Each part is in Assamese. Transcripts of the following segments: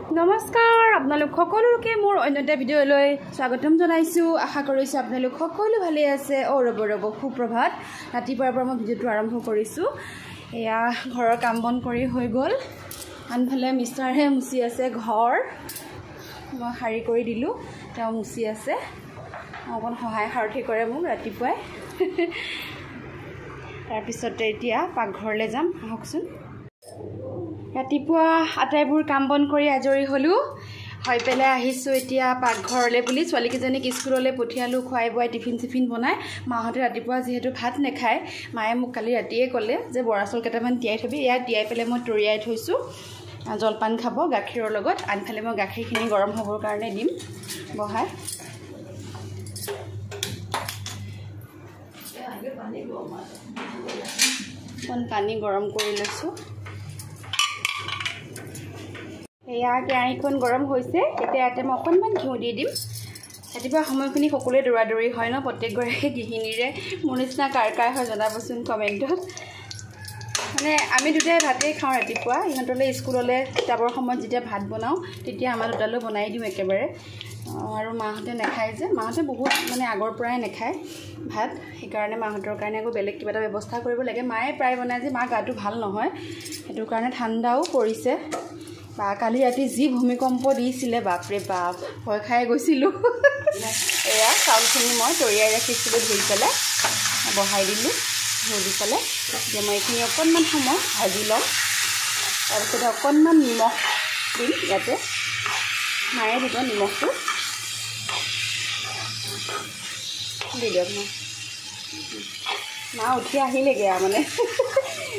নমস্কাৰ আপোনালোক সকলোকে মোৰ অন্যটা ভিডিঅ'লৈ স্বাগতম জনাইছোঁ আশা কৰিছোঁ আপোনালোক সকলো ভালে আছে ৰব সুপ্ৰভাত ৰাতিপুৱাৰ পৰা মই ভিডিঅ'টো আৰম্ভ কৰিছোঁ এয়া ঘৰৰ কাম বন কৰি হৈ গ'ল আনফালে মিষ্টাৰহে মুচি আছে ঘৰ মই শাৰী কৰি দিলোঁ তেওঁ মুচি আছে অকণ সহায় সাৰথি কৰে মোক ৰাতিপুৱাই তাৰপিছতে এতিয়া পাকঘৰলৈ যাম আহকচোন ৰাতিপুৱা আটাইবোৰ কাম বন কৰি আজৰি হলোঁ হৈ পেলাই আহিছোঁ এতিয়া পাকঘৰলৈ বুলি ছোৱালীকেইজনীক স্কুললৈ পঠিয়ালোঁ খুৱাই বুৱাই টিফিন বনাই মাহঁতে ৰাতিপুৱা যিহেতু ভাত নাখায় মায়ে মোক কালি ৰাতিয়ে ক'লে যে বৰা চাউল কেইটামান তিয়াই থবি ইয়াত তিয়াই পেলাই মই তৰিয়াই থৈছোঁ জলপান খাব গাখীৰৰ লগত আনফালে মই গাখীৰখিনি গৰম হ'বৰ কাৰণে দিম বহাই পানী গৰম কৰি লৈছোঁ এয়া কেৰাহীখন গৰম হৈছে এতিয়া ইয়াতে মই অকণমান ঘিউ দি দিম ৰাতিপুৱা সময়খিনি সকলোৱে দৌৰা-দৌৰি হয় ন প্ৰত্যেকগৰাকী গৃহিণীৰে মোৰ নিচিনা কাৰ হয় জনাবচোন কমেণ্টত মানে আমি দুটাই ভাতেই খাওঁ ৰাতিপুৱা ইহঁতলৈ স্কুললৈ যাবৰ সময়ত যেতিয়া ভাত বনাওঁ তেতিয়া আমাৰ দুটালৈ বনাই দিওঁ একেবাৰে আৰু মাহঁতে নাখায় যে মাহঁতে বহুত মানে আগৰ পৰাই নাখায় ভাত সেইকাৰণে মাহঁতৰ কাৰণে আকৌ বেলেগ কিবা এটা ব্যৱস্থা কৰিব লাগে মায়ে প্ৰায় বনায় যে মা গাটো ভাল নহয় সেইটো কাৰণে ঠাণ্ডাও পৰিছে বা কালি ৰাতি যি ভূমিকম্প দিছিলে বাপৰে বাপ ভয় খাই গৈছিলোঁ এয়া চাউলখিনি মই তৰিয়াই ৰাখিছিলোঁ ধুই পেলাই বহাই দিলোঁ ধুই দি পেলাই এতিয়া মই এইখিনি অকণমান সময় ভাজি ল'ম তাৰপিছতে অকণমান নিমখ দিম ইয়াতে মায়ে দিব নিমখটো দি দিয়ক মা উঠি আহিলেগৈ আৰু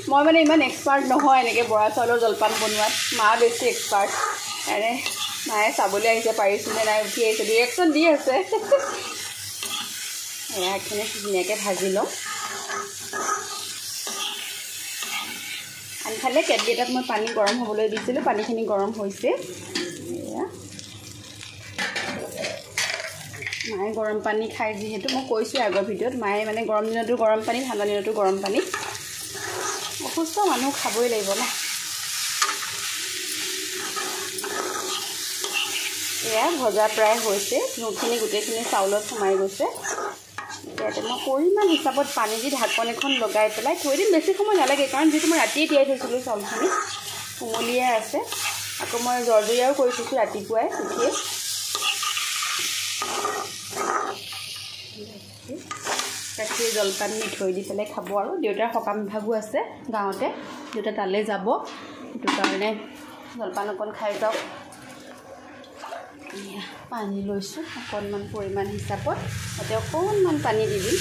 মই মানে ইমান এক্সপাৰ্ট নহয় এনেকৈ বৰা চাউলৰ জলপান বনোৱাত মা বেছি এক্সপাৰ্ট এনে মায়ে চাবলৈ আহিছে পাৰিছোঁনে নাই উঠি আহিছে ৰিয়েকশ্যন দি আছে এইখিনি ধুনীয়াকৈ ভাজি লওঁ আনফালে কেটলি এটাত মই পানী গৰম হ'বলৈ দিছিলোঁ পানীখিনি গৰম হৈছে এয়া মায়ে গৰম পানী খাই যিহেতু মই কৈছোঁ আগৰ ভিডিঅ'ত মায়ে মানে গৰম দিনতো গৰম পানী ঠাণ্ডা দিনতো গৰম পানী অসুস্থ মানুহ খাবই লাগিব ন এয়া ভজা প্ৰায় হৈছে ঘিউখিনি গোটেইখিনি চাউলত সোমাই গৈছে ইয়াতে মই পৰিমাণ হিচাপত পানী দি ঢাকন এখন লগাই পেলাই থৈ দিম বেছি সময় নালাগে কাৰণ যিহেতু মই ৰাতিয়ে তিয়াই থৈছিলোঁ চাউলখিনি কোমলীয়াই আছে আকৌ মই জৰ্জৰীয়াও কৰি থৈছোঁ ৰাতিপুৱাই উঠিয়ে গাখীৰ জলপান থৈ দি পেলাই খাব আৰু দেউতাৰ সকাম বিভাগো আছে গাঁৱতে দেউতা তালৈ যাব সেইটো কাৰণে জলপান অকণ খাই যাওক পানী লৈছোঁ অকণমান পৰিমাণ হিচাপত তাতে অকণমান পানী দি দিম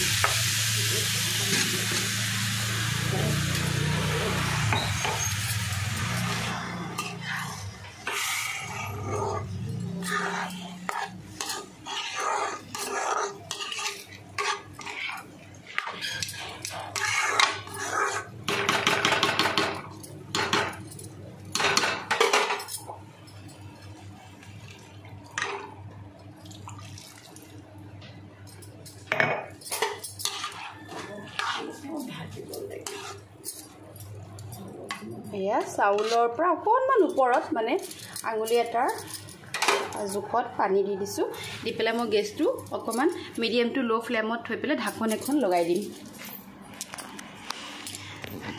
এয়া চাউলৰ পৰা অকণমান ওপৰত মানে আঙুলি এটাৰ জোখত পানী দি দিছোঁ দি পেলাই মই গেছটো অকণমান মিডিয়াম টু ল' ফ্লেমত থৈ পেলাই ঢাকন এখন লগাই দিম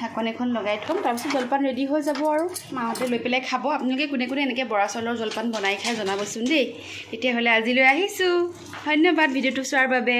ঢাকন এখন লগাই থ'ম তাৰপিছত জলপান ৰেডি হৈ যাব আৰু মাহঁতে লৈ পেলাই খাব আপোনালোকে কোনে এনেকৈ বৰা চাউলৰ জলপান বনাই খাই জনাবচোন দেই তেতিয়াহ'লে আজিলৈ আহিছোঁ ধন্যবাদ ভিডিঅ'টো চোৱাৰ বাবে